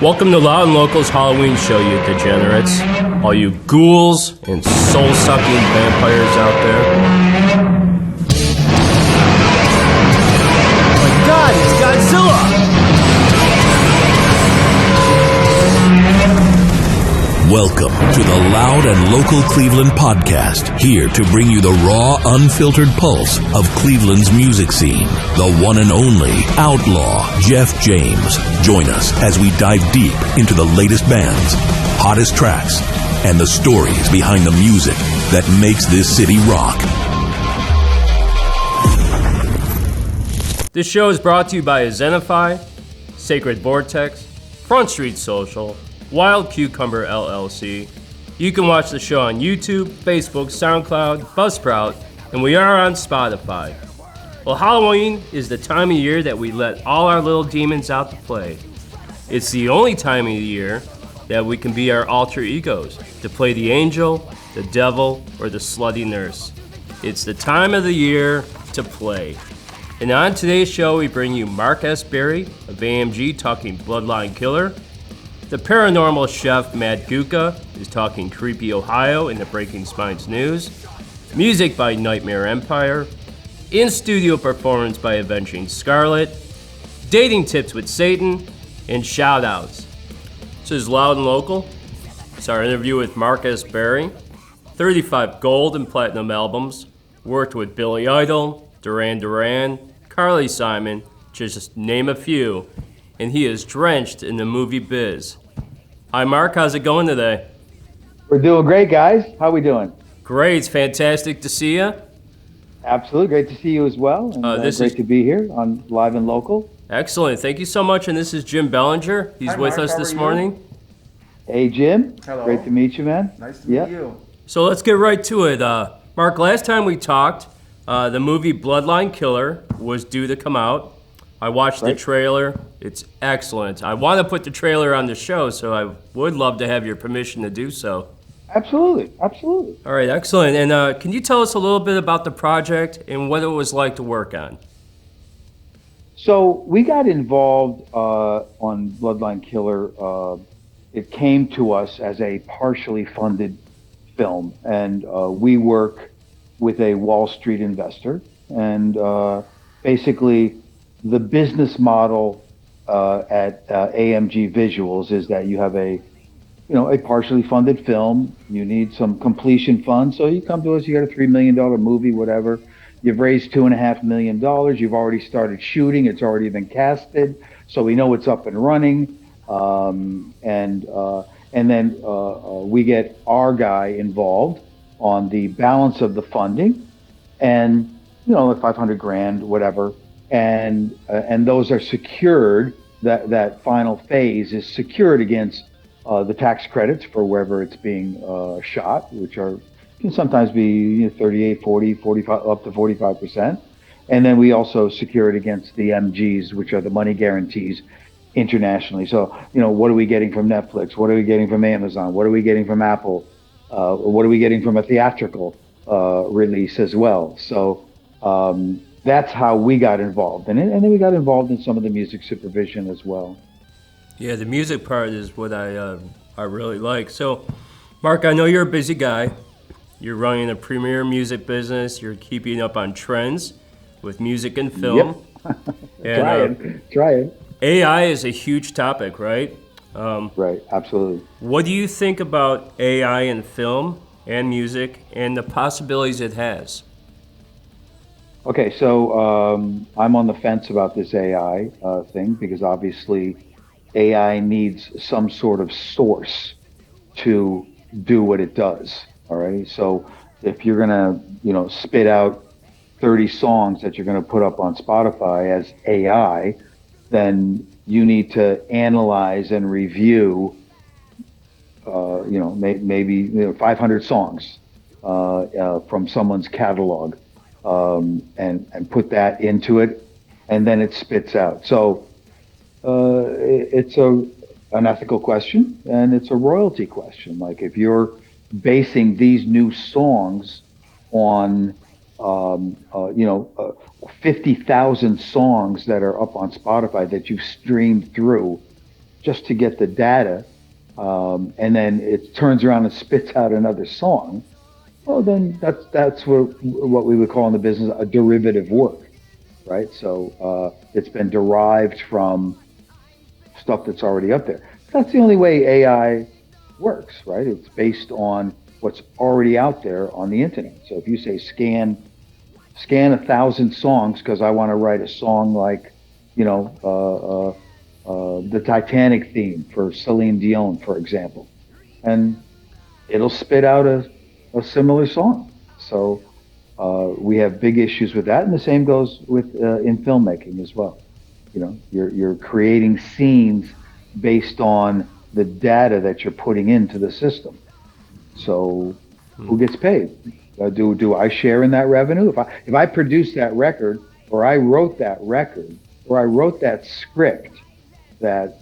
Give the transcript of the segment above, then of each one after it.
Welcome to Loud and Local's Halloween show, you degenerates. All you ghouls and soul-sucking vampires out there. Oh my god, it's Godzilla! Welcome to the Loud and Local Cleveland podcast, here to bring you the raw, unfiltered pulse of Cleveland's music scene. The one and only Outlaw Jeff James. Join us as we dive deep into the latest bands, hottest tracks, and the stories behind the music that makes this city rock. This show is brought to you by Zenify, Sacred Vortex, Front Street Social, Wild Cucumber LLC. You can watch the show on YouTube, Facebook, SoundCloud, Buzzsprout, and we are on Spotify. Well, Halloween is the time of year that we let all our little demons out to play. It's the only time of the year that we can be our alter egos, to play the angel, the devil, or the slutty nurse. It's the time of the year to play. And on today's show, we bring you Mark S. Berry of AMG talking Bloodline Killer. The paranormal chef Matt Gucca is talking Creepy Ohio in the Breaking Spines News. Music by Nightmare Empire. In-studio performance by Avenging Scarlet. Dating tips with Satan. And shout-outs. This is Loud and Local. It's our interview with Mark S. Berry. 35 gold and platinum albums. Worked with Billy Idol, Duran Duran, Carly Simon, just name a few. And he is drenched in the movie biz. Hi, Mark. How's it going today? We're doing great, guys. How are we doing? Great. It's fantastic to see you. Absolutely. Great to see you as well. And, great to be here on Live and Local. Excellent. Thank you so much. And this is Jim Bellinger. He's Hi, with Mark. us this morning. Hey, Jim. Hello. Great to meet you, man. Nice to meet you. So let's get right to it. Mark, last time we talked, the movie Bloodline Killer was due to come out. I watched the trailer. It's excellent. I want to put the trailer on the show, so I would love to have your permission to do so. Absolutely. Absolutely. All right, excellent. And can you tell us a little bit about the project and what it was like to work on? So we got involved on Bloodline Killer. It came to us as a partially funded film, and we work with a Wall Street investor. And basically, the business model at AMG Visuals is that you have a partially funded film. You need some completion funds, so you come to us. You got a $3 million movie, whatever. You've raised $2.5 million. You've already started shooting. It's already been casted, so we know it's up and running. And then we get our guy involved on the balance of the funding, and like $500,000, whatever. And those are secured. That final phase is secured against the tax credits for wherever it's being shot, which can sometimes be 38, 40, 45, up to 45%. And then we also secure it against the MGs, which are the money guarantees internationally. So, what are we getting from Netflix? What are we getting from Amazon? What are we getting from Apple? What are we getting from a theatrical release as well? So that's how we got involved in it. And then we got involved in some of the music supervision as well. Yeah, the music part is what I really like. So, Mark, I know you're a busy guy. You're running a premier music business. You're keeping up on trends with music and film. Yep. Trying. AI is a huge topic, right? Right, absolutely. What do you think about AI in film and music and the possibilities it has? Okay, so I'm on the fence about this AI thing, because obviously AI needs some sort of source to do what it does. All right. So if you're gonna, spit out 30 songs that you're gonna put up on Spotify as AI, then you need to analyze and review, maybe 500 songs from someone's catalog, and put that into it, and then it spits out. So it's an ethical question, and it's a royalty question. Like, if you're basing these new songs on 50,000 songs that are up on Spotify that you've streamed through just to get the data, and then it turns around and spits out another song, well, then that's what we would call in the business a derivative work, right? So it's been derived from stuff that's already up there. That's the only way AI works, right? It's based on what's already out there on the internet. So if you say scan 1,000 songs because I want to write a song like, the Titanic theme for Celine Dion, for example, and it'll spit out a similar song. So we have big issues with that, and the same goes with in filmmaking as well. You're creating scenes based on the data that you're putting into the system. So who gets paid? Do I share in that revenue? If I produce that record, or I wrote that record, or I wrote that script that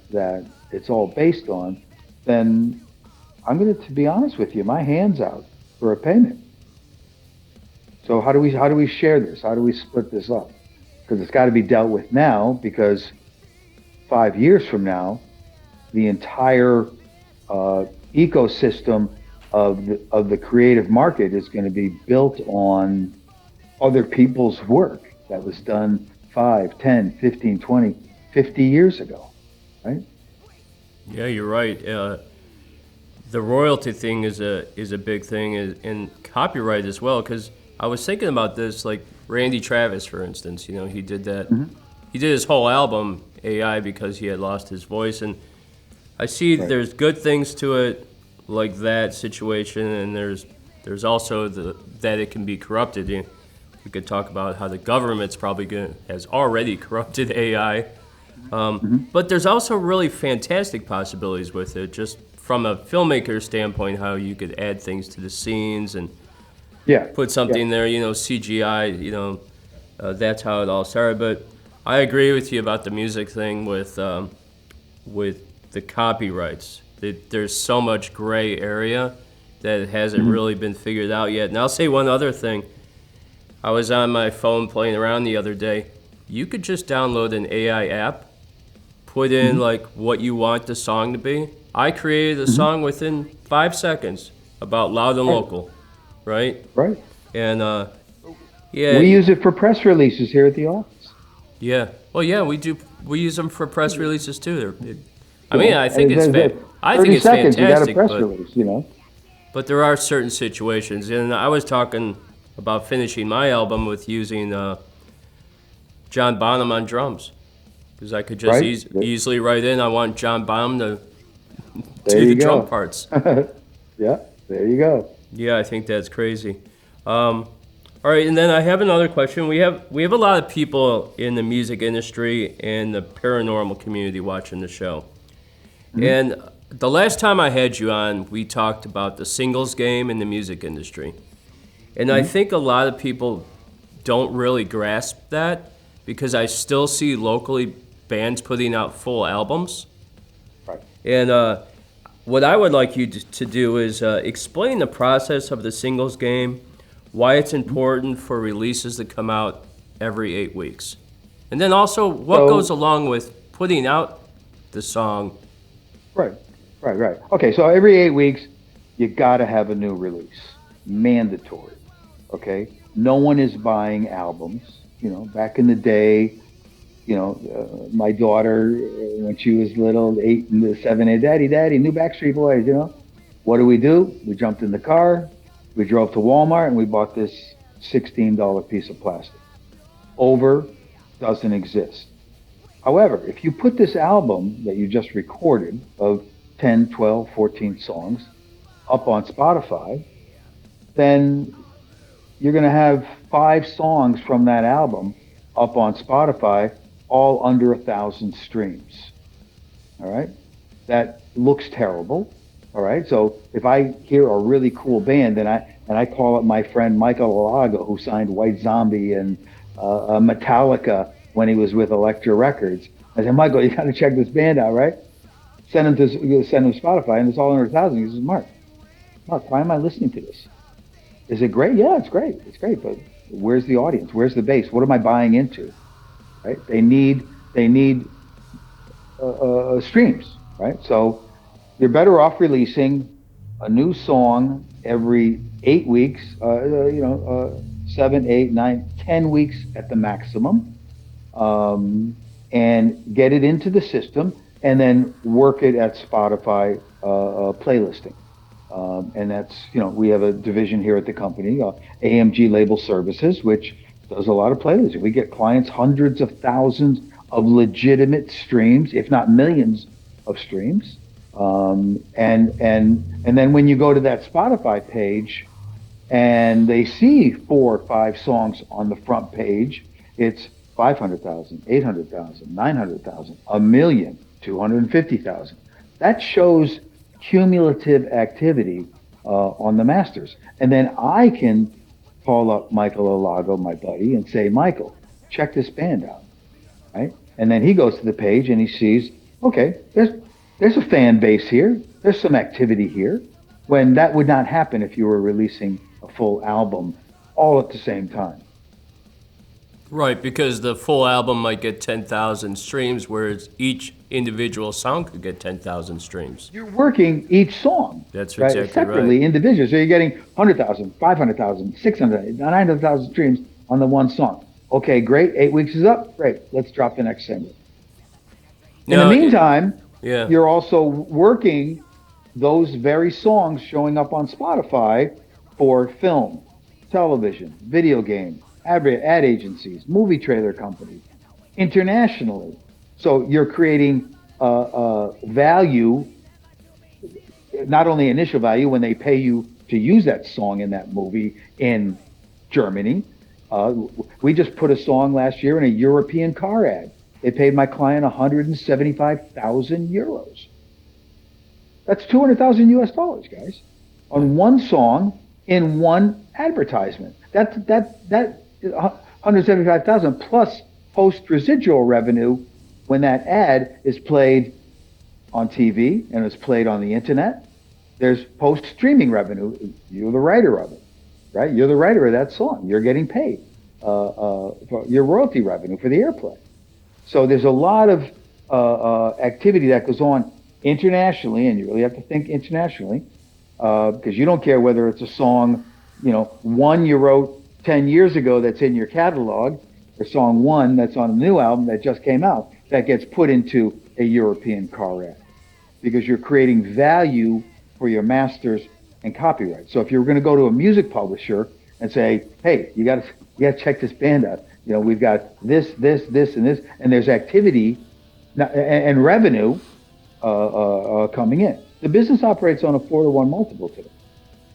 it's all based on, then I'm going to be honest with you, my hand's out for a payment. So how do we share this? How do we split this up? Because it's got to be dealt with now, because 5 years from now, the entire ecosystem of the creative market is going to be built on other people's work that was done 5, 10, 15, 20, 50 years ago, right? Yeah, you're right. The royalty thing is a big thing, and copyright as well. Because I was thinking about this, like Randy Travis, for instance. He did that. Mm-hmm. He did his whole album AI because he had lost his voice, and I see there's good things to it, like that situation, and there's also that it can be corrupted. We could talk about how the government's probably has already corrupted AI, but there's also really fantastic possibilities with it, just from a filmmaker standpoint, how you could add things to the scenes and put something there, CGI, that's how it all started. But I agree with you about the music thing with the copyrights. There's so much gray area that it hasn't really been figured out yet. And I'll say one other thing. I was on my phone playing around the other day. You could just download an AI app, put in like what you want the song to be. I created a song within 5 seconds about Loud and Local, right? Right. And we use it for press releases here at the office. Yeah. Well, yeah, we do. We use them for press releases too. I think it's fantastic. You got a press release, But there are certain situations, and I was talking about finishing my album with using John Bonham on drums, because I could just easily write in, I want John Bonham to do the drum parts. Yeah, there you go. Yeah, I think that's crazy. All right, and then I have another question. We have a lot of people in the music industry and the paranormal community watching the show. And the last time I had you on, we talked about the singles game in the music industry. And I think a lot of people don't really grasp that, because I still see locally bands putting out full albums. Right. And what I would like you to do is explain the process of the singles game, why it's important for releases to come out every 8 weeks. And then also what goes along with putting out the song. Right. Okay, so every 8 weeks, you got to have a new release. Mandatory. Okay? No one is buying albums. Back in the day, my daughter, when she was little, 8 and 7, 8, Daddy, new Backstreet Boys, What do? We jumped in the car, we drove to Walmart, and we bought this $16 piece of plastic. Over doesn't exist. However, if you put this album that you just recorded of 10, 12, 14 songs up on Spotify, then you're going to have 5 songs from that album up on Spotify, all under 1,000 streams. All right? That looks terrible. All right? So if I hear a really cool band and I call up my friend Michael Alago, who signed White Zombie and Metallica when he was with Elektra Records, I said, Michael, you got to check this band out, right? Send him Spotify, and it's all under 1,000. He says, Mark, why am I listening to this? Is it great? Yeah, it's great. It's great, but where's the audience? Where's the base? What am I buying into? Right? They need streams. right? So you're better off releasing a new song every 8 weeks, 7, 8, 9, 10 weeks at the maximum, and get it into the system, and then work it at Spotify playlisting. And that's, we have a division here at the company, AMG Label Services, which does a lot of playlisting. We get clients hundreds of thousands of legitimate streams, if not millions of streams. And then when you go to that Spotify page and they see 4 or 5 songs on the front page, it's 500,000, 800,000, 900,000, a million, 250,000. That shows cumulative activity on the masters. And then I can call up Michael Alago, my buddy, and say, Michael, check this band out, right? And then he goes to the page and he sees, okay, there's a fan base here. There's some activity here, when that would not happen if you were releasing a full album all at the same time. Right, because the full album might get 10,000 streams, whereas each individual song could get 10,000 streams. You're working each song. That's right? exactly Separately, right. individually. So you're getting 100,000, 500,000, 600,000, 900,000 streams on the one song. Okay, great. 8 weeks is up. Great. Let's drop the next single. In the meantime, you're also working those very songs showing up on Spotify for film, television, video game, ad agencies, movie trailer companies, internationally. So you're creating value, not only initial value when they pay you to use that song in that movie in Germany. We just put a song last year in a European car ad. They paid my client 175,000 euros. That's 200,000 US dollars, guys, on one song in one advertisement. That 175,000 plus post residual revenue when that ad is played on TV and it's played on the internet. There's post streaming revenue. You're the writer of it, right? You're the writer of that song. You're getting paid for your royalty revenue for the airplay. So there's a lot of activity that goes on internationally, and you really have to think internationally, because you don't care whether it's a song, one you wrote 10 years ago that's in your catalog, or song one that's on a new album that just came out that gets put into a European car ad, because you're creating value for your masters and copyright. So if you're going to go to a music publisher and say, hey, you got to check this band out. We've got this, and this, and there's activity and revenue coming in. The business operates on a 4-to-1 multiple today,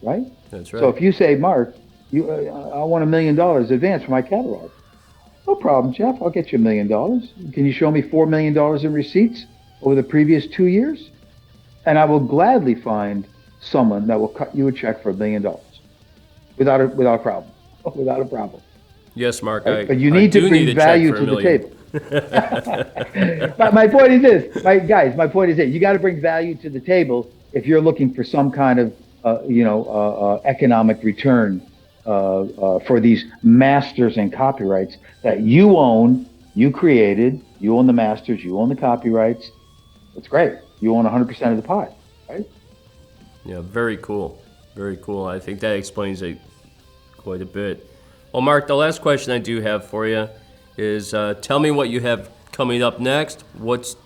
right? That's right. So if you say, Mark, I want $1 million advance for my catalog. No problem, Jeff. I'll get you $1 million. Can you show me $4 million in receipts over the previous 2 years? And I will gladly find someone that will cut you a check for $1 million without a problem. Without a problem. Yes, Mark. Right? But you need to bring value to the table. But my point is this, my point is that you got to bring value to the table if you're looking for some kind of, economic return for these masters and copyrights that you own, you created, you own the masters, you own the copyrights. It's great. You own 100% of the pie, right? Yeah, very cool. Very cool. I think that explains it quite a bit. Well, Mark, the last question I do have for you is tell me what you have coming up next. What's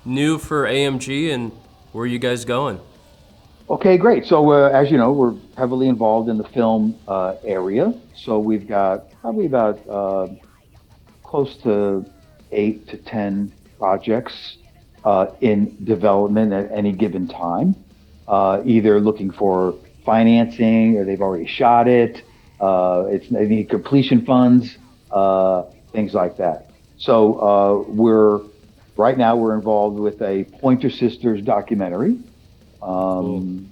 new for AMG and where are you guys going? Okay, great. So as you know, we're heavily involved in the film area. So we've got probably about close to 8 to 10 projects in development at any given time, either looking for financing or they've already shot it. They need completion funds, things like that. So right now we're involved with a Pointer Sisters documentary on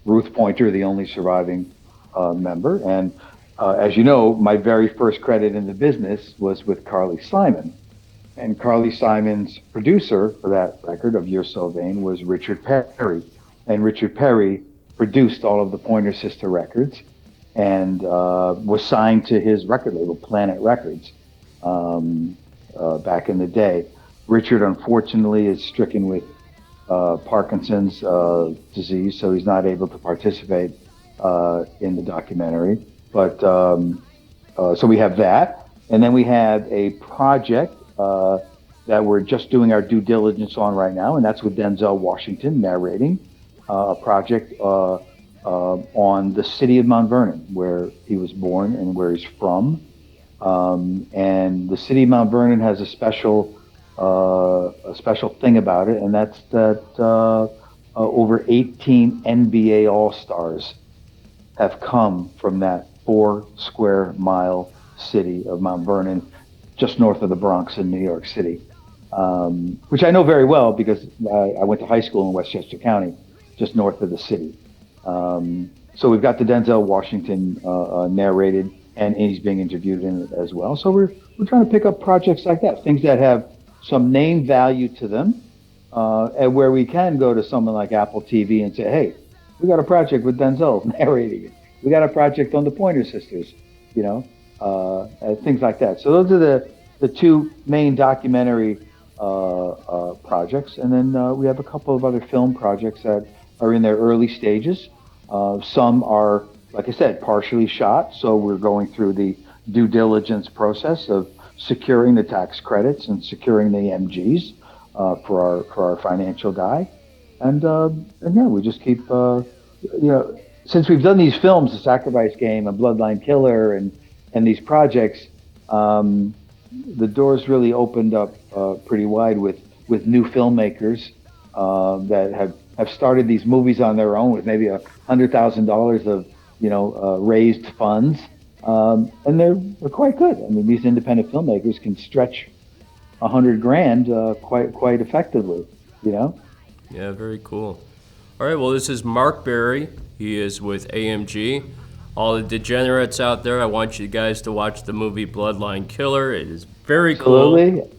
Ruth Pointer, the only surviving member. And as you know, my very first credit in the business was with Carly Simon. And Carly Simon's producer for that record, Of You're So Vain, was Richard Perry. And Richard Perry produced all of the Pointer Sister records and was signed to his record label, Planet Records, back in the day. Richard, unfortunately, is stricken with Parkinson's disease, so he's not able to participate in the documentary. But so we have that, and then we have a project that we're just doing our due diligence on right now, and that's with Denzel Washington narrating a project on the city of Mount Vernon, where he was born and where he's from. And the city of Mount Vernon has a special thing about it, and that's that over 18 NBA All-Stars have come from that 4 square mile city of Mount Vernon, just north of the Bronx in New York City, which I know very well because I went to high school in Westchester County, just north of the city. So we've got the Denzel Washington narrated, and he's being interviewed in it as well. So we're trying to pick up projects like that, things that have some name value to them, and where we can go to someone like Apple TV and say, hey, we got a project with Denzel narrating it. We got a project on the Pointer Sisters, things like that. So those are the 2 main documentary projects. And then we have a couple of other film projects that are in their early stages. Some are, like I said, partially shot. So we're going through the due diligence process of securing the tax credits and securing the MGs for our financial guy. And yeah, we just keep, since we've done these films, The Sacrifice Game and Bloodline Killer and these projects, the doors really opened up pretty wide with new filmmakers that have started these movies on their own with maybe $100,000 of raised funds, and they're quite good. I mean, these independent filmmakers can stretch $100,000 quite effectively, Yeah, very cool. All right, well, this is Mark Berry. He is with AMG. All the degenerates out there, I want you guys to watch the movie Bloodline Killer. It is very cool. Absolutely.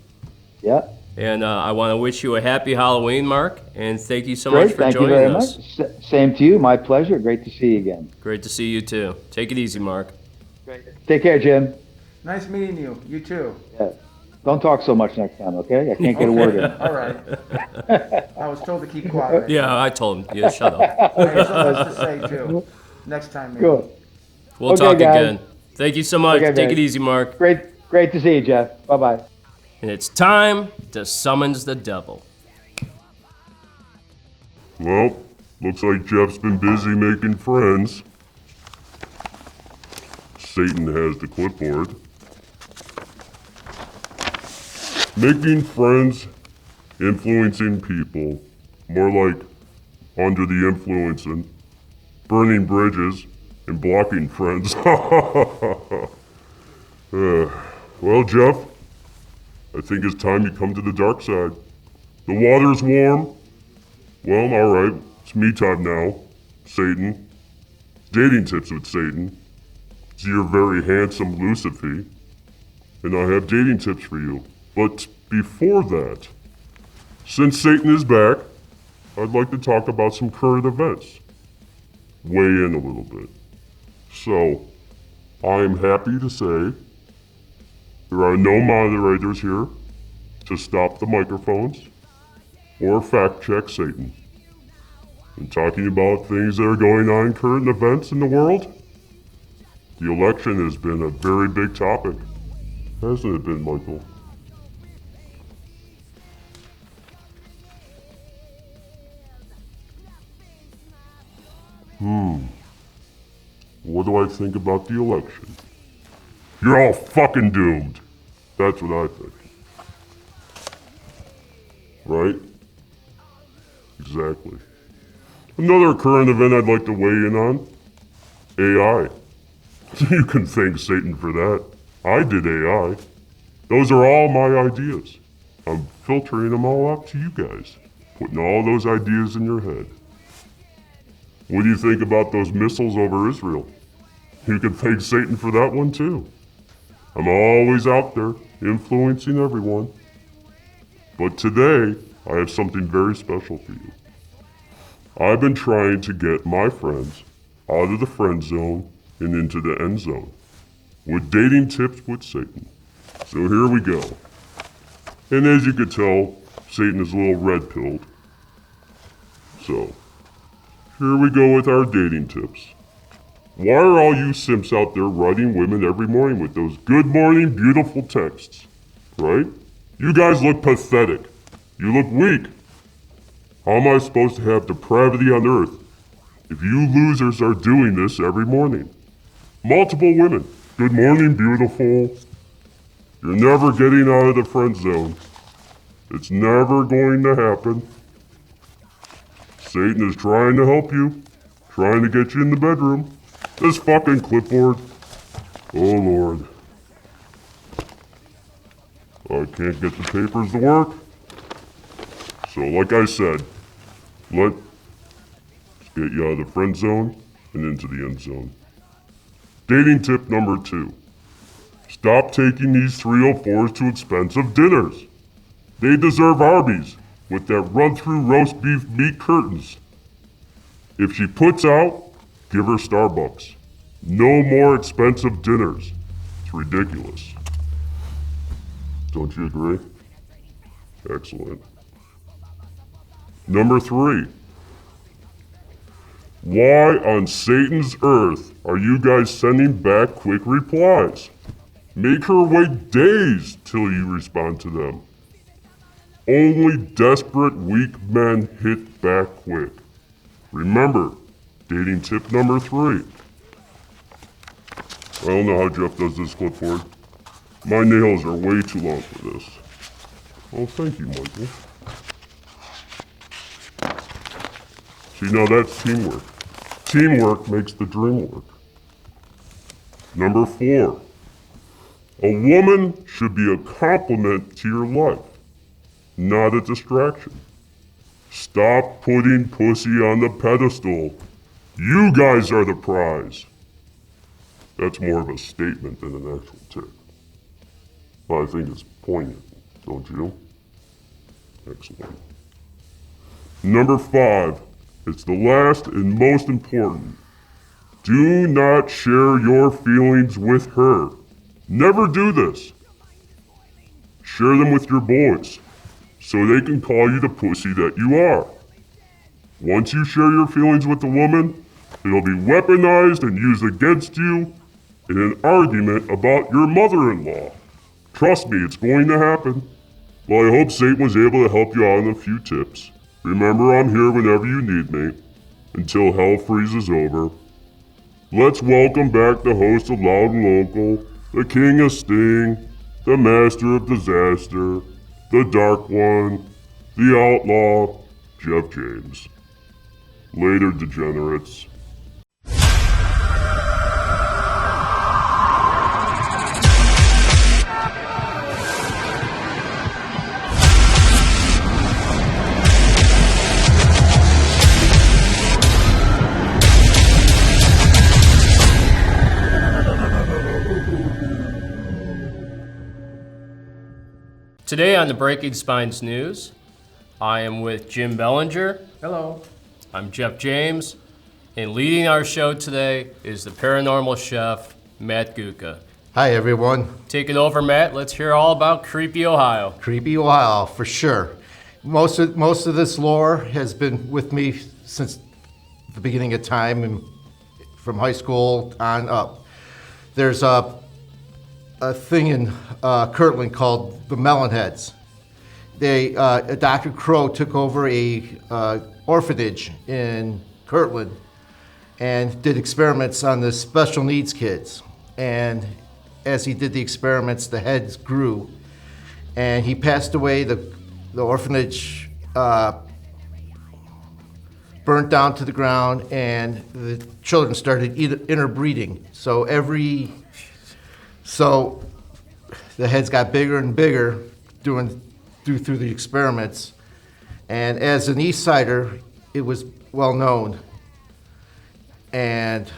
Yeah. And I want to wish you a happy Halloween, Mark, and thank you so much for joining us. Thank you very much. Same to you. My pleasure. Great to see you again. Great to see you, too. Take it easy, Mark. Great. Take care, Jim. Nice meeting you. You too. Yeah. Don't talk so much next time, okay? I can't get a word in. All right. I was told to keep quiet. Yeah, I told him. Yeah, shut up. I have so much to say, too. Next time, maybe. Good. We'll talk again. Thank you so much. Take it easy, Mark. Great to see you, Jeff. Bye-bye. And it's time to summons the devil. Well, looks like Jeff's been busy making friends. Satan has the clipboard. Making friends, influencing people. More like under the influence and burning bridges and blocking friends. Well, Jeff, I think it's time you come to the dark side. The water's warm. Well, alright, it's me time now. Satan. Dating tips with Satan. It's your very handsome Lucifer. And I have dating tips for you. But before that, since Satan is back, I'd like to talk about some current events. Weigh in a little bit. So, I'm happy to say there are no moderators here to stop the microphones or fact check Satan. I'm talking about things that are going on, current events in the world. The election has been a very big topic, hasn't it been, Michael? What do I think about the election? You're all fucking doomed. That's what I think. Right? Exactly. Another current event I'd like to weigh in on. AI. You can thank Satan for that. I did AI. Those are all my ideas. I'm filtering them all out to you guys. Putting all those ideas in your head. What do you think about those missiles over Israel? You can thank Satan for that one too. I'm always out there, influencing everyone. But today, I have something very special for you. I've been trying to get my friends out of the friend zone and into the end zone with dating tips with Satan. So here we go. And as you could tell, Satan is a little red-pilled. So, here we go with our dating tips. Why are all you simps out there writing women every morning with those good morning beautiful texts? Right? You guys look pathetic. You look weak. How am I supposed to have depravity on earth if you losers are doing this every morning? Multiple women. Good morning, beautiful. You're never getting out of the friend zone. It's never going to happen. Satan is trying to help you, trying to get you in the bedroom. This fucking clipboard. Oh, Lord. I can't get the papers to work. So, like I said, let's get you out of the friend zone and into the end zone. Dating tip number 2. Stop taking these 304s to expensive dinners. They deserve Arby's with that run-through roast beef meat curtains. If she puts out, give her Starbucks. No more expensive dinners. It's ridiculous. Don't you agree? Excellent. Number 3. Why on Satan's earth are you guys sending back quick replies? Make her wait days till you respond to them. Only desperate, weak men hit back quick. Remember, dating tip number 3. I don't know how Jeff does this clipboard. My nails are way too long for this. Oh, thank you, Michael. See, now that's teamwork. Teamwork makes the dream work. Number 4. A woman should be a compliment to your life, not a distraction. Stop putting pussy on the pedestal. You guys are the prize. That's more of a statement than an actual tip. But I think it's poignant, don't you? Excellent. Number 5. It's the last and most important. Do not share your feelings with her. Never do this. Share them with your boys, so they can call you the pussy that you are. Once you share your feelings with a woman, it'll be weaponized and used against you in an argument about your mother-in-law. Trust me, it's going to happen. Well, I hope Satan was able to help you out on a few tips. Remember, I'm here whenever you need me, until hell freezes over. Let's welcome back the host of Loud and Local, the king of sting, the master of disaster, the dark one, the outlaw, Jeff James. Later, degenerates. Today on the Breaking Spines News, I am with Jim Bellinger. Hello. I'm Jeff James, and leading our show today is the paranormal chef, Matt Gucca. Hi, everyone. Take it over, Matt. Let's hear all about Creepy Ohio. Creepy Ohio, for sure. Most of this lore has been with me since the beginning of time, and from high school on up. There's a thing in Kirtland called the Melonheads. Dr. Crow took over a orphanage in Kirtland and did experiments on the special needs kids. And as he did the experiments, the heads grew, and he passed away. The orphanage burnt down to the ground, and the children started interbreeding. So the heads got bigger and bigger through the experiments. And as an East Sider, it was well known. And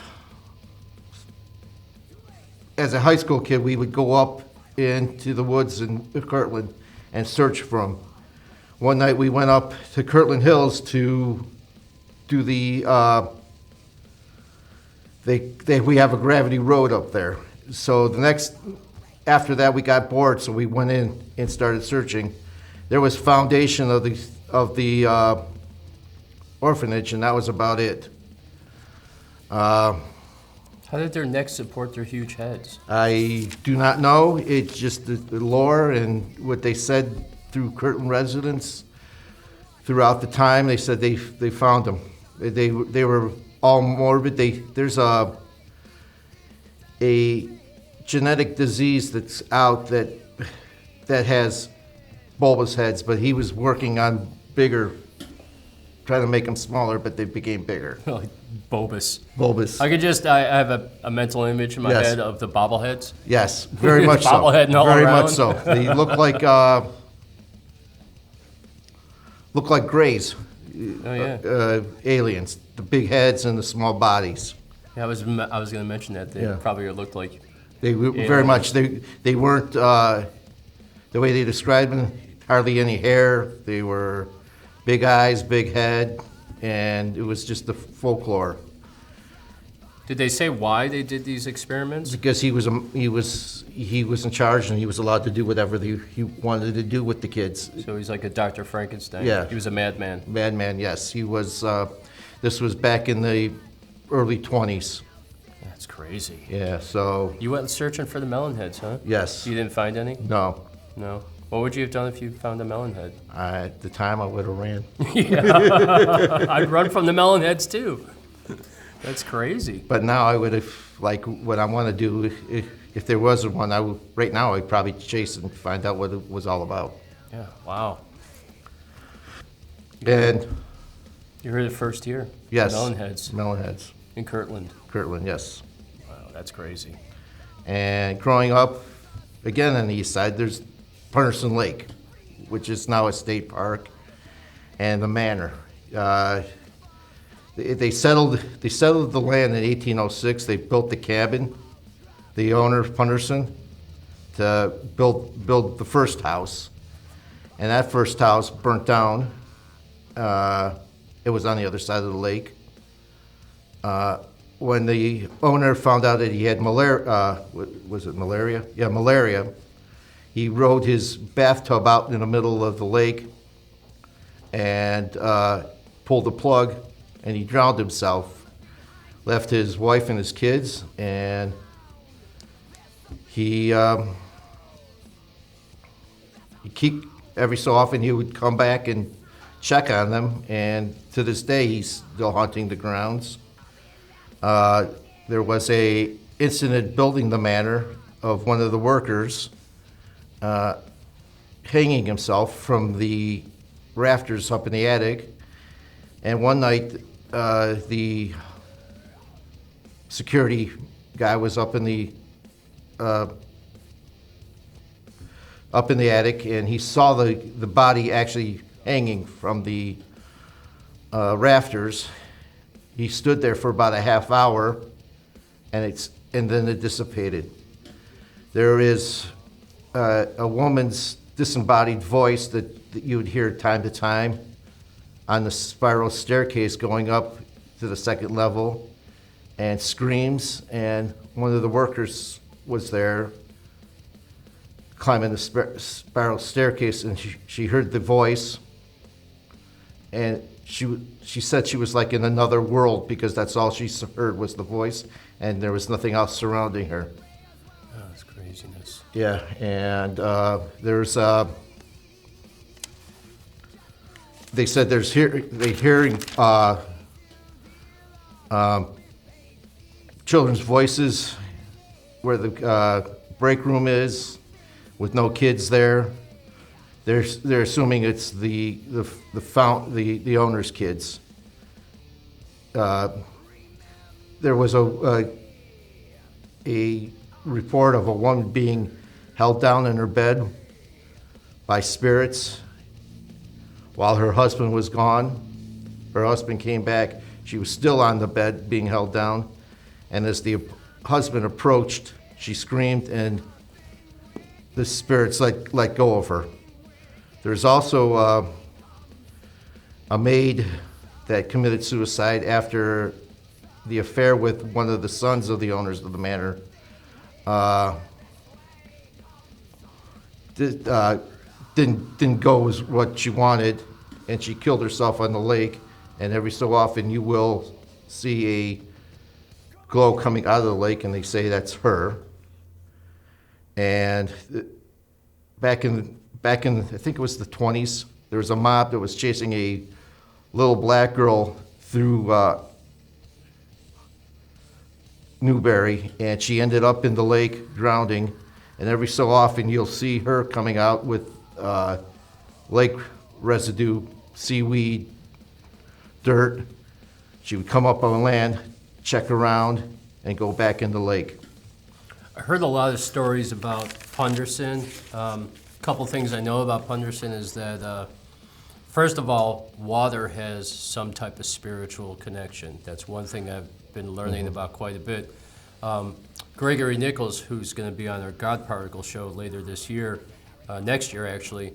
as a high school kid, we would go up into the woods in Kirtland and search for them. One night we went up to Kirtland Hills to do we have a gravity road up there. So after that, we got bored, so we went in and started searching. There was foundation of the orphanage, and that was about it. How did their necks support their huge heads? I do not know. It's just the lore and what they said through Kirtland residents throughout the time. They said they found them. They were all morbid. There's a genetic disease that's out that has bulbous heads, but he was working on bigger, trying to make them smaller, but they became bigger. Like bulbous. Bulbous. I have a mental image in my Yes. head of the bobbleheads. Yes, very much so. Bobblehead all Very around. much so. They look like grays. Oh yeah. Aliens, the big heads and the small bodies. Yeah, I was going to mention that they Yeah. probably looked like. They were very much. They weren't the way they described them. Hardly any hair. They were big eyes, big head, and it was just the folklore. Did they say why they did these experiments? Because he was in charge and he was allowed to do whatever he wanted to do with the kids. So he's like a Dr. Frankenstein. Yeah. He was a madman. Madman, yes, he was. This was back in the early 20s. That's crazy. Yeah, so You went searching for the melon heads, huh? yes, You didn't find any? no. No. What would you have done if you found a melon head? At the time, I would have ran. I'd run from the melon heads too. That's crazy. But now I would have, like, what I want to do, if there was one, right now I'd probably chase and find out what it was all about. Yeah, wow. And You heard it first here. yes, Melon heads Melonheads, in Kirtland. Kirtland, yes. Wow, that's crazy. And growing up, again on the east side, there's Punderson Lake, which is now a state park, and the manor. They settled the land in 1806. They built the cabin. The owner, Punderson, to build the first house, and that first house burnt down. It was on the other side of the lake. When the owner found out that he had malaria, was it malaria? Yeah, malaria. He rode his bathtub out in the middle of the lake and pulled the plug, and he drowned himself. Left his wife and his kids, and every so often he would come back and check on them, and to this day he's still haunting the grounds. There was a incident building the manor of one of the workers hanging himself from the rafters up in the attic, and one night the security guy was up in the attic, and he saw the body actually hanging from the rafters. He stood there for about a half hour, and then it dissipated. There is a woman's disembodied voice that you would hear time to time on the spiral staircase going up to the second level, and screams. And one of the workers was there climbing the spiral staircase, and she heard the voice, and she said she was like in another world, because that's all she heard was the voice, and there was nothing else surrounding her. Oh, that's craziness. Yeah, and there's they said they're hearing children's voices where the break room is, with no kids there. They're assuming it's the owner's kids. There was a report of a woman being held down in her bed by spirits while her husband was gone. Her husband came back. She was still on the bed being held down. And as the husband approached, she screamed, and the spirits let go of her. There's also a maid that committed suicide after the affair with one of the sons of the owners of the manor. didn't go as what she wanted, and she killed herself on the lake. And every so often you will see a glow coming out of the lake, and they say that's her. And back in I think it was the 20s, there was a mob that was chasing a little black girl through Newberry, and she ended up in the lake drowning. And every so often you'll see her coming out with lake residue, seaweed, dirt. She would come up on land, check around, and go back in the lake. I heard a lot of stories about Punderson. A couple things I know about Punderson is that, first of all, water has some type of spiritual connection. That's one thing I've been learning about quite a bit. Gregory Nichols, who's going to be on our God Particle show later this year, next year actually,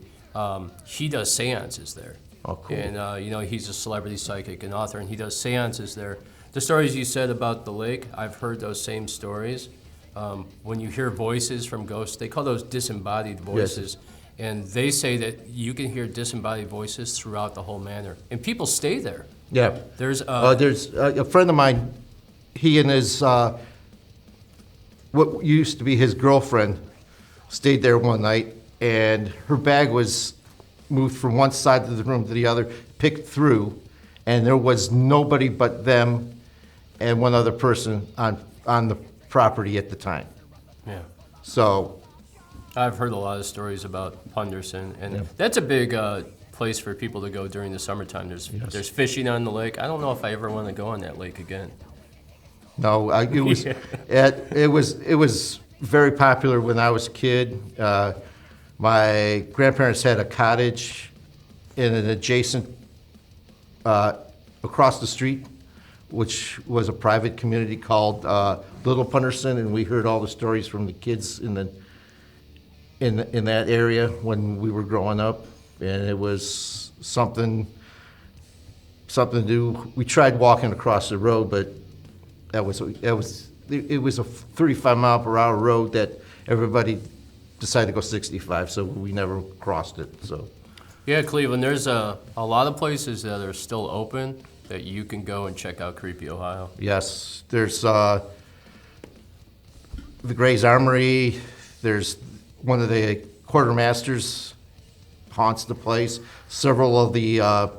he does seances there. Oh, cool. And, he's a celebrity psychic and author, and he does seances there. The stories you said about the lake, I've heard those same stories. When you hear voices from ghosts, they call those disembodied voices. Yes. And they say that you can hear disembodied voices throughout the whole manor. And people stay there. Yeah. There's a friend of mine, he and his, what used to be his girlfriend, stayed there one night, and her bag was moved from one side of the room to the other, picked through, and there was nobody but them and one other person on the property at the time. Yeah. So I've heard a lot of stories about Punderson, and that's a big place for people to go during the summertime. There's fishing on the lake. I don't know if I ever want to go on that lake again. No, it was it was very popular when I was a kid. My grandparents had a cottage in an adjacent across the street, which was a private community called Little Punderson, and we heard all the stories from the kids in that area when we were growing up, and it was something to do. We tried walking across the road, but it was a 35-mile-per-hour road that everybody decided to go 65, so we never crossed it. So yeah, Cleveland, there's a lot of places that are still open that you can go and check out Creepy Ohio. Yes, there's the Gray's Armory. There's one of the quartermasters haunts the place. Several of the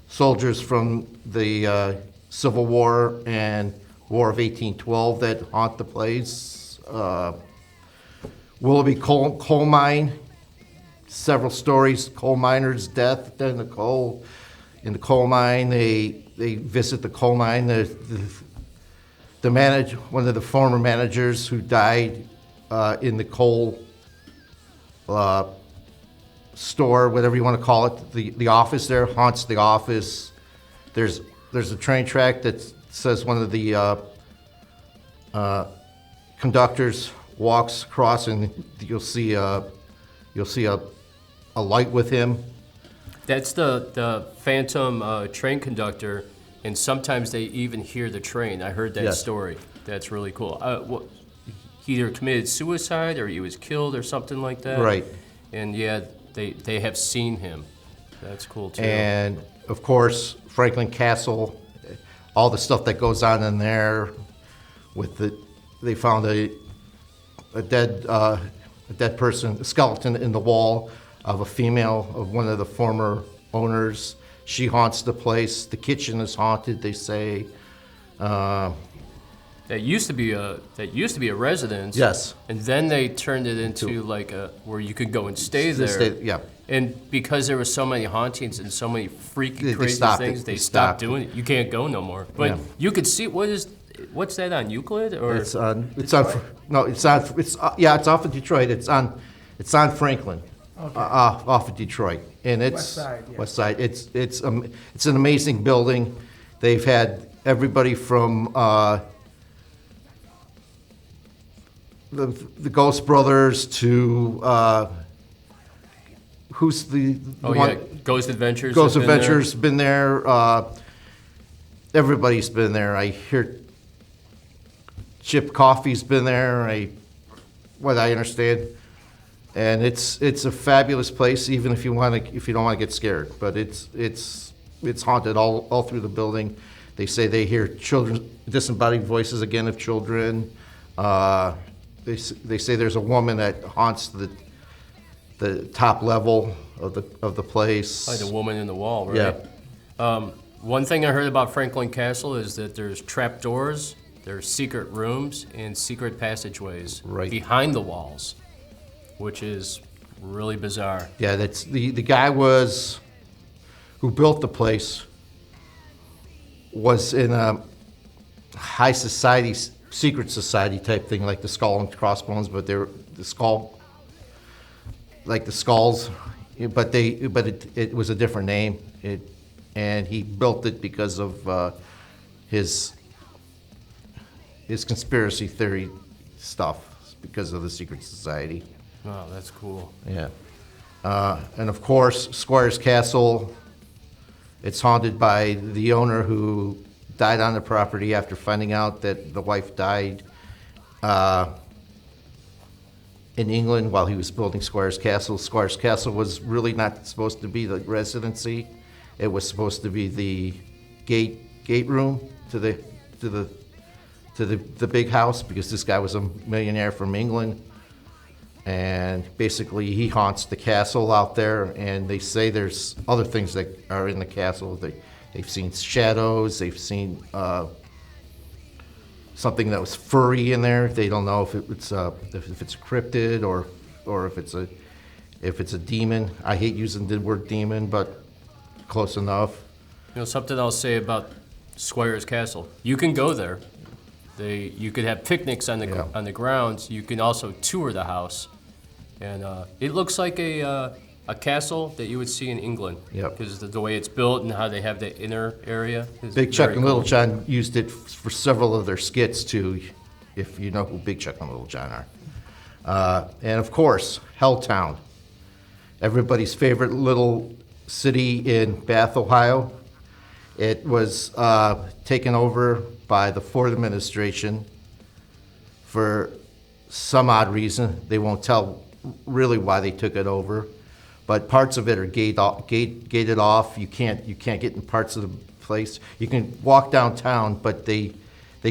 soldiers from the Civil War and War of 1812 that haunt the place. Willoughby coal mine. Several stories. Coal miners' death in the coal mine. They visit the coal mine. One of the former managers who died in the coal store, whatever you want to call it, the office there haunts the office. There's a train track that says one of the conductors walks across, and you'll see a light with him. That's the phantom train conductor, and sometimes they even hear the train. I heard that story. That's really cool. He either committed suicide or he was killed or something like that. Right. And they have seen him. That's cool too. And of course, Franklin Castle, all the stuff that goes on in there. They found a dead person, a skeleton in the wall of a female of one of the former owners. She haunts the place. The kitchen is haunted, they say. That used to be a residence. Yes. And then they turned it into like where you could go and stay there. Yeah. And because there were so many hauntings and so many freaky, crazy things, they stopped doing it. You can't go no more. But you could see what's that on Euclid or? It's off of Detroit. It's on Franklin, off of Detroit, and it's West Side. It's an amazing building. They've had everybody from the Ghost Brothers to who's the one? Ghost Adventures. Ghost Adventures been there. Everybody's been there. I hear Chip Coffey's been there. What I understand, And it's a fabulous place, even if you don't want to get scared. But it's haunted all through the building. They say they hear disembodied voices again of children. They say there's a woman that haunts the top level of the place. Like the woman in the wall, right? Yeah. One thing I heard about Franklin Castle is that there's trapdoors, there's secret rooms, and secret passageways behind the walls, which is really bizarre. Yeah, that's the guy who built the place was in a high society, secret society type thing, like the Skull and Crossbones, but they're the skull, like the skulls, but it was a different name. And he built it because of his conspiracy theory stuff, because of the secret society. Oh, that's cool. Yeah. And of course, Squires Castle, it's haunted by the owner who died on the property after finding out that the wife died in England while he was building Squires Castle. Squires Castle was really not supposed to be the residency. It was supposed to be the gate room to the big house, because this guy was a millionaire from England. And basically he haunts the castle out there, and they say there's other things that are in the castle. They've seen shadows, they've seen something that was furry in there. They don't know if it's a cryptid or if it's a demon. I hate using the word demon, but close enough. You know, something I'll say about Squires Castle. You can go there. You could have picnics on the grounds. You can also tour the house, and it looks like a castle that you would see in England. Yep. Because the way it's built and how they have the inner area. Big Chuck and Little John used it for several of their skits too, if you know who Big Chuck and Little John are. And of course, Helltown, everybody's favorite little city in Bath, Ohio. It was taken over by the Ford administration for some odd reason. They won't tell really why they took it over, but parts of it are gated off. You can't get in parts of the place. You can walk downtown, but they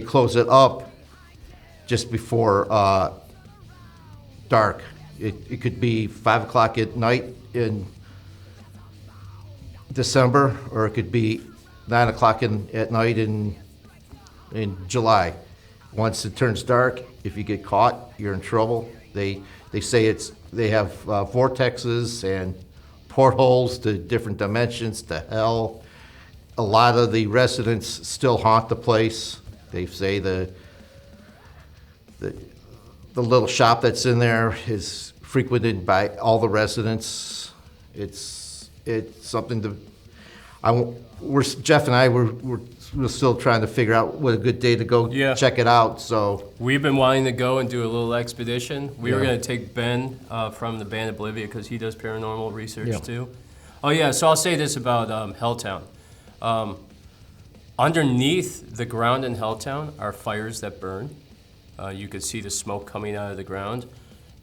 close it up just before dark. It could be 5 o'clock at night in December, or it could be 9 o'clock at night in July. Once it turns dark, if you get caught, you're in trouble. They say they have vortexes and portholes to different dimensions, to hell. A lot of the residents still haunt the place. They say the little shop that's in there is frequented by all the residents. It's something to. Jeff and I we're still trying to figure out what a good day to go check it out. So we've been wanting to go and do a little expedition. We were going to take Ben from the Band Oblivia, because he does paranormal research too. Oh yeah, so I'll say this about Helltown. Underneath the ground in Helltown are fires that burn. You could see the smoke coming out of the ground.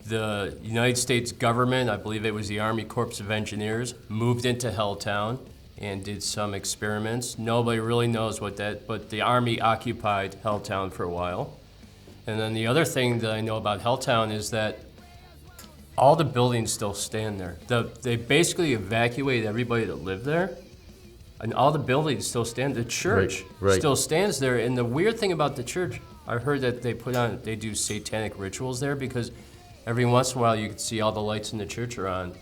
The United States government, I believe it was the Army Corps of Engineers, moved into Helltown and did some experiments. Nobody really knows but the Army occupied Helltown for a while. And then the other thing that I know about Helltown is that all the buildings still stand there. They basically evacuated everybody that lived there, and all the buildings still stand. The church still stands there. And the weird thing about the church, I heard that they do satanic rituals there, because every once in a while you can see all the lights in the church are on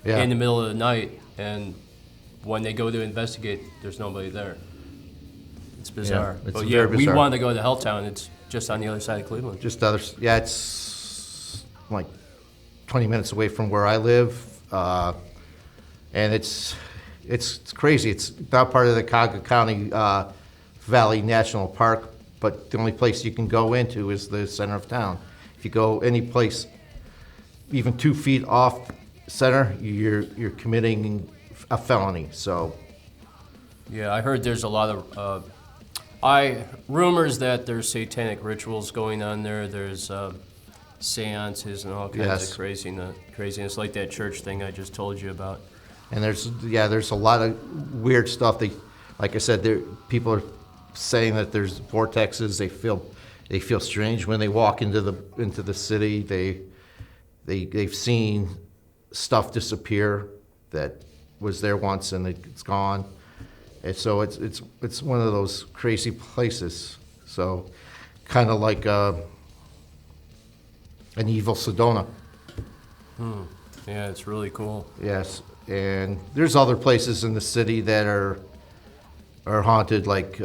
in the middle of the night, and when they go to investigate, there's nobody there. It's bizarre. It's but very we bizarre. want to go to Helltown. It's just on the other side of Cleveland. It's like 20 minutes away from where I live, and it's crazy. It's not part of the Cuyahoga County Valley National Park, but the only place you can go into is the center of town. If you go any place even 2 feet off center, you're committing a felony. So yeah, I heard there's a lot of rumors that there's satanic rituals going on there. There's seances and all kinds Yes. of craziness, like that church thing I just told you about. And there's a lot of weird stuff. Like I said, people are saying that there's vortexes. They feel strange when they walk into the city. They've seen stuff disappear that was there once and it's gone. And so it's one of those crazy places. So kind of like an evil Sedona. Yeah, it's really cool. Yes, and there's other places in the city that are haunted, like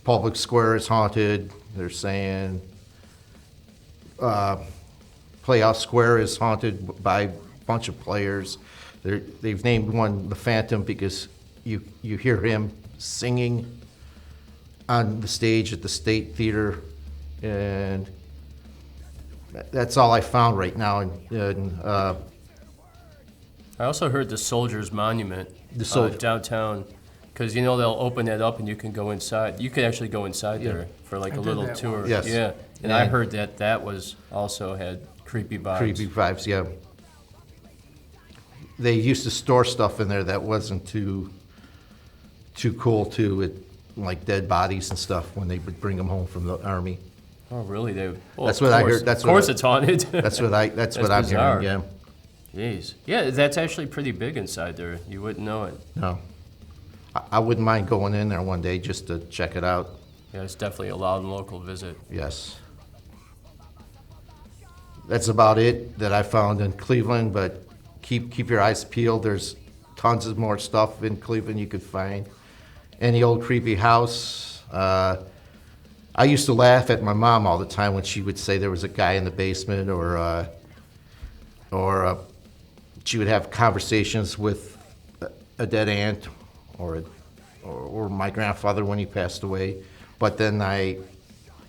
Public Square is haunted. They're saying Playhouse Square is haunted by a bunch of players. They've named one the Phantom because you hear him singing on the stage at the State Theater, and that's all I found right now. I also heard the Soldiers Monument downtown, because they'll open that up and you can go inside. You could actually go inside there for like a little tour. Yes. Yeah, and I heard that was also had creepy vibes. Creepy vibes, yeah. They used to store stuff in there that wasn't too cool like dead bodies and stuff when they would bring them home from the army. Oh, really? That's what I heard. Of course, it's haunted. That's what I'm bizarre. hearing. Yeah. Jeez. Yeah, that's actually pretty big inside there. You wouldn't know it. No, I wouldn't mind going in there one day just to check it out. Yeah, it's definitely a loud and local visit. Yes. That's about it that I found in Cleveland, but keep your eyes peeled. There's tons of more stuff in Cleveland you could find. Any old creepy house. I used to laugh at my mom all the time when she would say there was a guy in the basement, or she would have conversations with a dead aunt or my grandfather when he passed away. But then I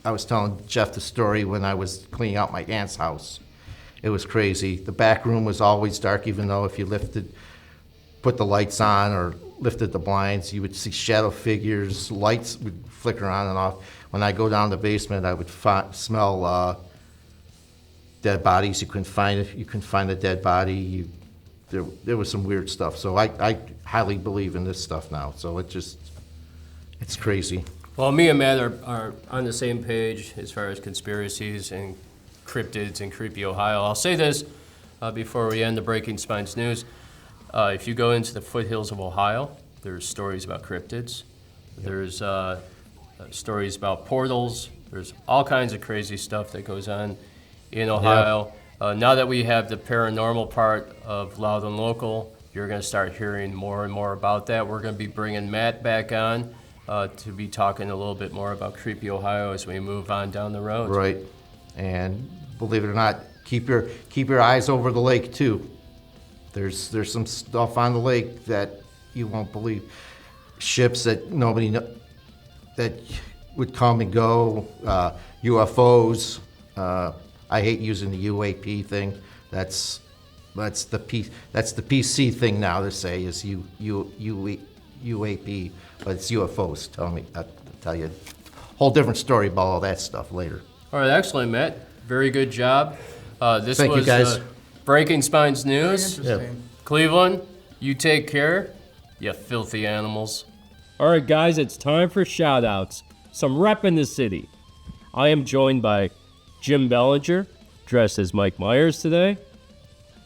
was telling Jeff the story when I was cleaning out my aunt's house. It was crazy. The back room was always dark, even though if you put the lights on or lifted the blinds, you would see shadow figures. Lights would flicker on and off. When I go down the basement, I would smell dead bodies. You couldn't find it. You couldn't find a dead body. There was some weird stuff. So I highly believe in this stuff now. So it's crazy. Well, me and Matt are on the same page as far as conspiracies and cryptids and creepy Ohio. I'll say this before we end the Breaking Spines news. If you go into the foothills of Ohio, there's stories about cryptids. Yep. There's stories about portals. There's all kinds of crazy stuff that goes on in Ohio. Yep. Now that we have the paranormal part of Loud and Local, you're going to start hearing more and more about that. We're going to be bringing Matt back on to be talking a little bit more about creepy Ohio as we move on down the road. Right. And believe it or not, keep your eyes over the lake too. There's some stuff on the lake that you won't believe. Ships that that would come and go. UFOs. I hate using the UAP thing. That's the PC thing now to say is UAP, but it's UFOs. I'll tell you a whole different story about all that stuff later. All right, excellent, Matt. Very good job. This Thank was you, guys. Breaking Spines News. Very interesting. Cleveland, you take care, you filthy animals. All right, guys, it's time for shout-outs. Some rep in the city. I am joined by Jim Bellinger, dressed as Mike Myers today.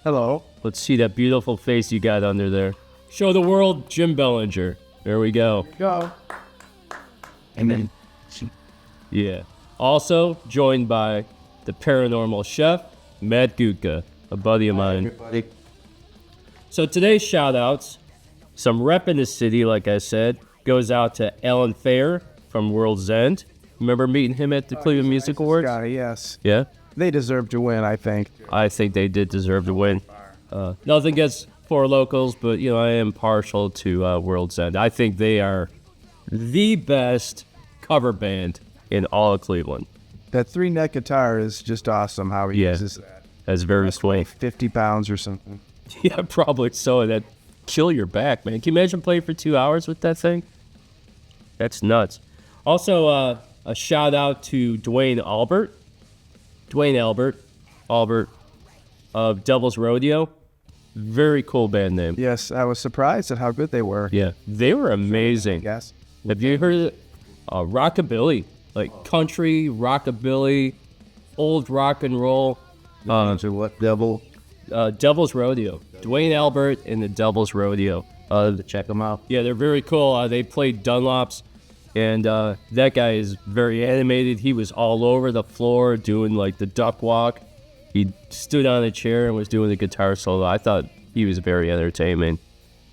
Hello. Let's see that beautiful face you got under there. Show the world Jim Bellinger. There we go. Go. Amen. Yeah. Also joined by the paranormal chef, Matt Gutka, a buddy of mine. Everybody. So today's shout-outs, some rep in the city, like I said, goes out to Alan Fair from World's End. Remember meeting him at the Cleveland Music Awards? Scotty, yes. Yeah? They deserve to win, I think. I think they did deserve to win. Nothing against Four Locals, but, I am partial to World's End. I think they are the best cover band in all of Cleveland. That 3-neck guitar is just awesome how he uses that. That's very sweet. 50 pounds or something. Yeah, probably so. That'd kill your back, man. Can you imagine playing for 2 hours with that thing? That's nuts. Also, A shout out to Dwayne Albert of Devil's Rodeo. Very cool band name. Yes, I was surprised at how good they were. Yeah, they were amazing. Yes. Have you heard of rockabilly? Like country, rockabilly, old rock and roll. So what, Devil? Devil's Rodeo. Dwayne Albert and the Devil's Rodeo. Check them out. Yeah, they're very cool. They played Dunlops, and that guy is very animated. He was all over the floor doing like the duck walk. He stood on a chair and was doing the guitar solo. I thought he was very entertaining.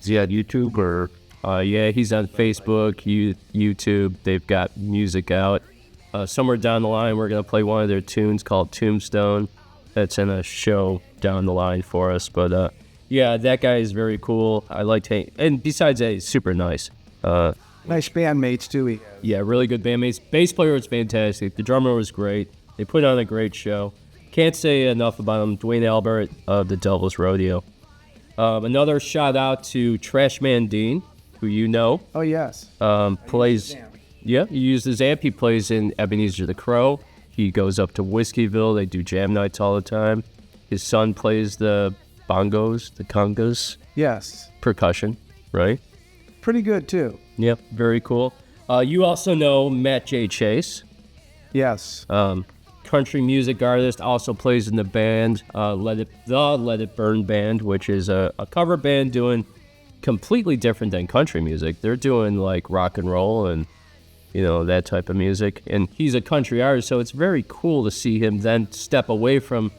Is he on YouTube or? Yeah, he's on Facebook, YouTube. They've got music out. Somewhere down the line, we're going to play one of their tunes called Tombstone. That's in a show down the line for us. But yeah, that guy is very cool. I liked him. And besides that, he's super nice. Nice bandmates, too. He has. Yeah, really good bandmates. Bass player was fantastic. The drummer was great. They put on a great show. Can't say enough about him. Dwayne Albert of the Devil's Rodeo. Another shout out to Trashman Dean, who you know. Oh, yes. Plays. Yeah, he uses amp. He plays in Ebenezer the Crow. He goes up to Whiskeyville. They do jam nights all the time. His son plays the bongos, the congas. Yes. Percussion, right? Pretty good, too. Yep, very cool. You also know Matt J. Chase. Yes. Country music artist, also plays in the band Let It Burn Band, which is a cover band doing completely different than country music. They're doing like rock and roll and that type of music. And he's a country artist, so it's very cool to see him then step away from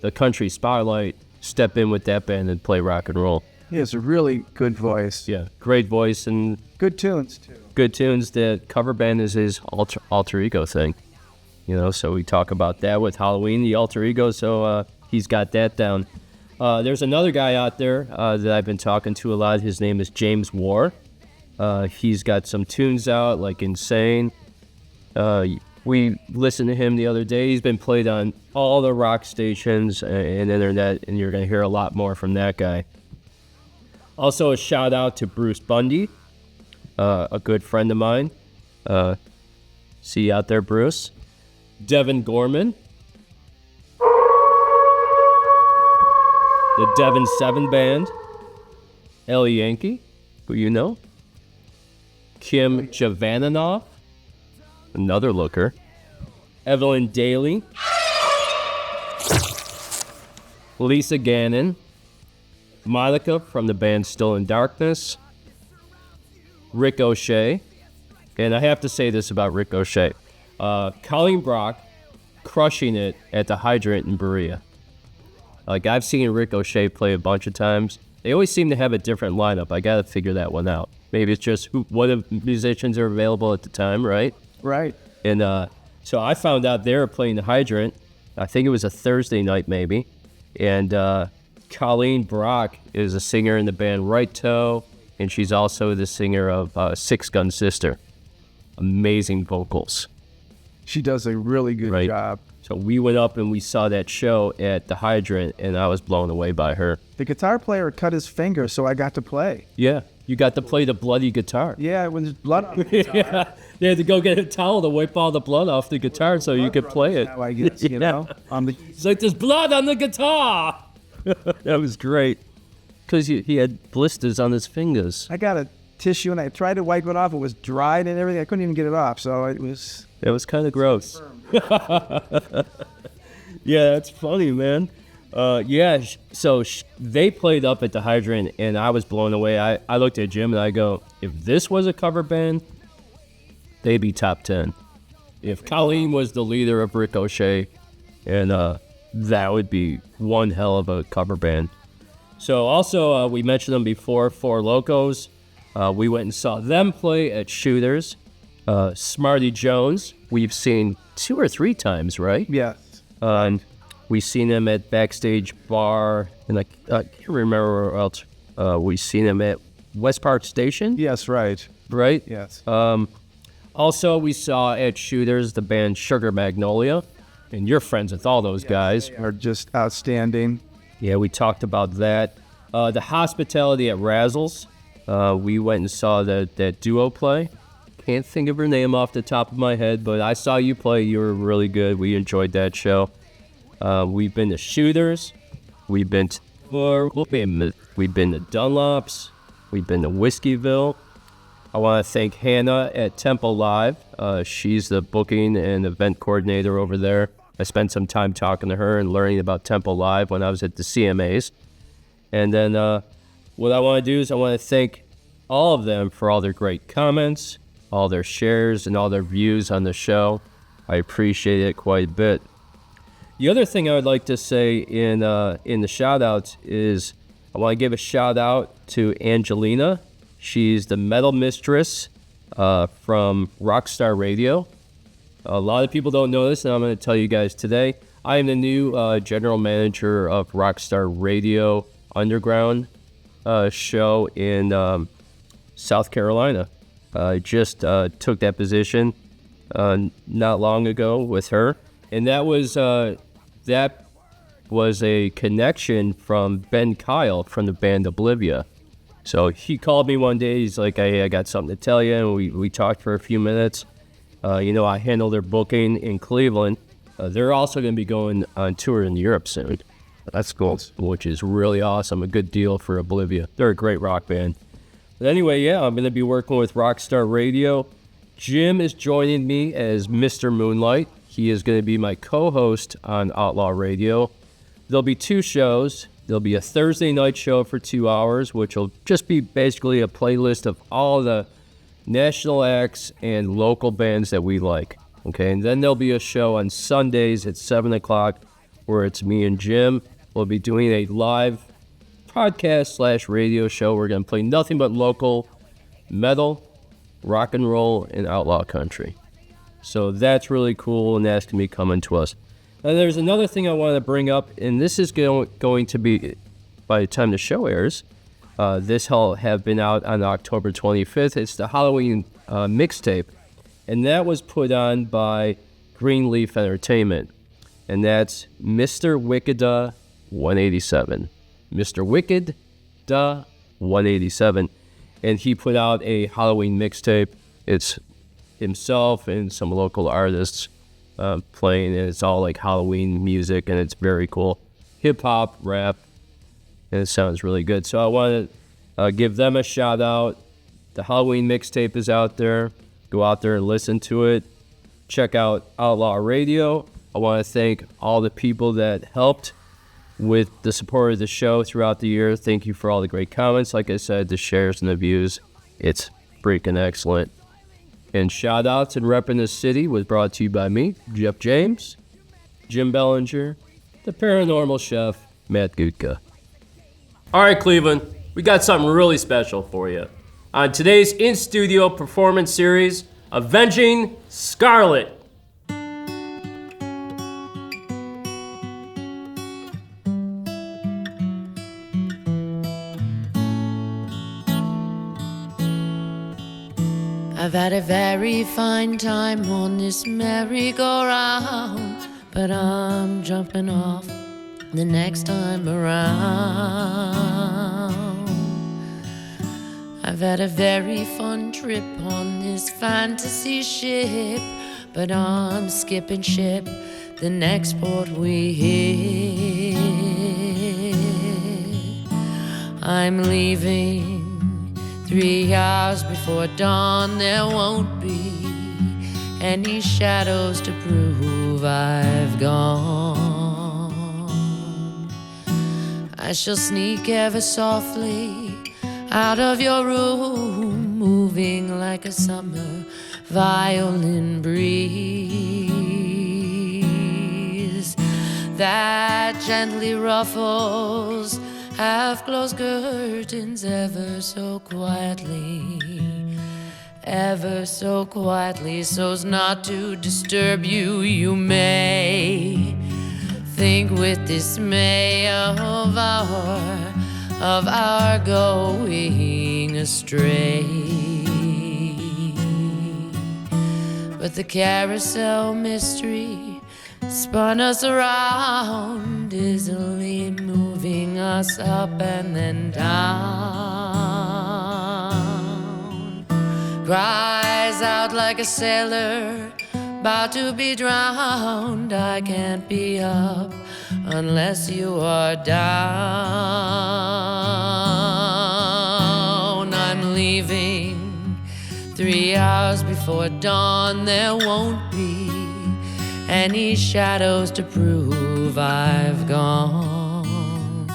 the country spotlight, step in with that band and play rock and roll. He has a really good voice. Yeah, great voice and good tunes too. Good tunes. The cover band is his alter ego thing. So we talk about that with Halloween, the alter ego, so he's got that down. There's another guy out there that I've been talking to a lot. His name is James War. He's got some tunes out, like Insane. We listened to him the other day. He's been played on all the rock stations and internet, and you're going to hear a lot more from that guy. Also, a shout out to Bruce Bundy, a good friend of mine. See you out there, Bruce. Devin Gorman, the Devin 7 Band, Ellie Yankee, who you know, Kim Javananoff, another looker, Evelyn Daly, Lisa Gannon, Monica from the band Still in Darkness, Rick O'Shea, and I have to say this about Rick O'Shea. Colleen Brock crushing it at the Hydrant in Berea. Like, I've seen Rick O'Shea play a bunch of times. They always seem to have a different lineup. I got to figure that one out. Maybe it's just what musicians are available at the time, right? Right. And so I found out they were playing the Hydrant. I think it was a Thursday night maybe. And Colleen Brock is a singer in the band Right Toe, and she's also the singer of Six Gun Sister. Amazing vocals. She does a really good job. So we went up and we saw that show at the Hydrant, and I was blown away by her. The guitar player cut his finger, so I got to play. Yeah, you got to play the bloody guitar. Yeah, when there's blood on the guitar. Yeah, they had to go get a towel to wipe all the blood off the guitar so you could play it. Now, I guess, you know. It's like, there's blood on the guitar! That was great. Because he had blisters on his fingers. I got a tissue, and I tried to wipe it off. It was dried and everything. I couldn't even get it off, so it was... It was kind of gross. Yeah, that's funny, man. So they played up at the Hydrant, and I was blown away. I looked at Jim, and I go, if this was a cover band, they'd be top 10. If Colleen was the leader of Rick O'Shea, and that would be one hell of a cover band. So also, we mentioned them before, Four Locos. We went and saw them play at Shooters. Smarty Jones, we've seen 2 or 3 times, right? Yes. And we've seen him at Backstage Bar, and I can't remember where else. We've seen him at West Park Station. Yes, right. Right? Yes. Also, we saw at Shooters the band Sugar Magnolia, and you're friends with all those guys. They are just outstanding. Yeah, we talked about that. The Hospitality at Razzles, we went and saw that duo play. Can't think of her name off the top of my head, but I saw you play. You were really good. We enjoyed that show. We've been to Shooters. We've been to Dunlops. We've been to Whiskeyville. I want to thank Hannah at Temple Live. She's the booking and event coordinator over there. I spent some time talking to her and learning about Temple Live when I was at the CMAs. And then what I want to do is I want to thank all of them for all their great comments, all their shares, and all their views on the show. I appreciate it quite a bit. The other thing I would like to say in the shout-outs is I want to give a shout-out to Angelina. She's the metal mistress from Rockstar Radio. A lot of people don't know this, and I'm going to tell you guys today. I am the new general manager of Rockstar Radio Underground show in South Carolina. I just took that position not long ago with her, and that was a connection from Ben Kyle from the band Oblivia. So he called me one day. He's like, "Hey, I got something to tell you," and we talked for a few minutes. I handle their booking in Cleveland. They're also going to be going on tour in Europe soon. That's cool. Which is really awesome. A good deal for Oblivia. They're a great rock band. But anyway, yeah, I'm going to be working with Rockstar Radio. Jim is joining me as Mr. Moonlight. He is going to be my co-host on Outlaw Radio. There'll be 2 shows. There'll be a Thursday night show for 2 hours, which will just be basically a playlist of all the national acts and local bands that we like. Okay, and then there'll be a show on Sundays at 7 o'clock where it's me and Jim. We'll be doing a live podcast/radio show. We're going to play nothing but local metal, rock and roll, and outlaw country. So that's really cool, and that's going to be coming to us. Now, there's another thing I want to bring up, and this is going to be, by the time the show airs, this will have been out on October 25th. It's the Halloween mixtape, and that was put on by Greenleaf Entertainment, and that's Mr. Wickeda 187. Mr. Wickeda 187, and he put out a Halloween mixtape. It's himself and some local artists playing, and it's all like Halloween music, and it's very cool. Hip-hop, rap, and it sounds really good. So I want to give them a shout-out. The Halloween mixtape is out there. Go out there and listen to it. Check out Outlaw Radio. I want to thank all the people that helped with the support of the show throughout the year. Thank you for all the great comments. Like I said, the shares and the views. It's freaking excellent. And shout-outs and repping the city was brought to you by me, Jeff James, Jim Bellinger, the paranormal chef, Matt Gutka. All right, Cleveland, we got something really special for you. On today's in-studio performance series, Avenging Scarlet. I've had a very fine time on this merry-go-round, but I'm jumping off the next time around. I've had a very fun trip on this fantasy ship, but I'm skipping ship the next port we hit. I'm leaving 3 hours before dawn. There won't be any shadows to prove I've gone. I shall sneak ever softly out of your room, moving like a summer violin breeze that gently ruffles half-closed curtains ever so quietly, so's not to disturb you. You may think with dismay of our going astray, but the carousel mystery spun us around, dizzily moving us up and then down. Cries out out like a sailor about to be drowned. I can't be up unless you are down. I'm leaving 3 hours before dawn. There won't be any shadows to prove I've gone.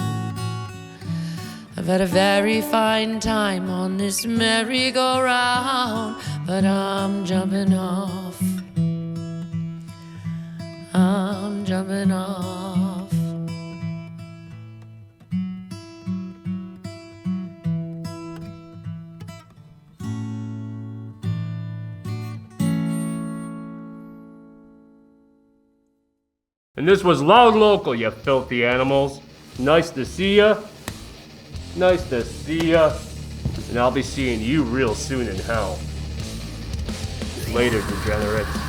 I've had a very fine time on this merry-go-round, but I'm jumping off. I'm jumping off. And this was Loud Local, you filthy animals. Nice to see ya. Nice to see ya. And I'll be seeing you real soon in hell. Later, degenerates.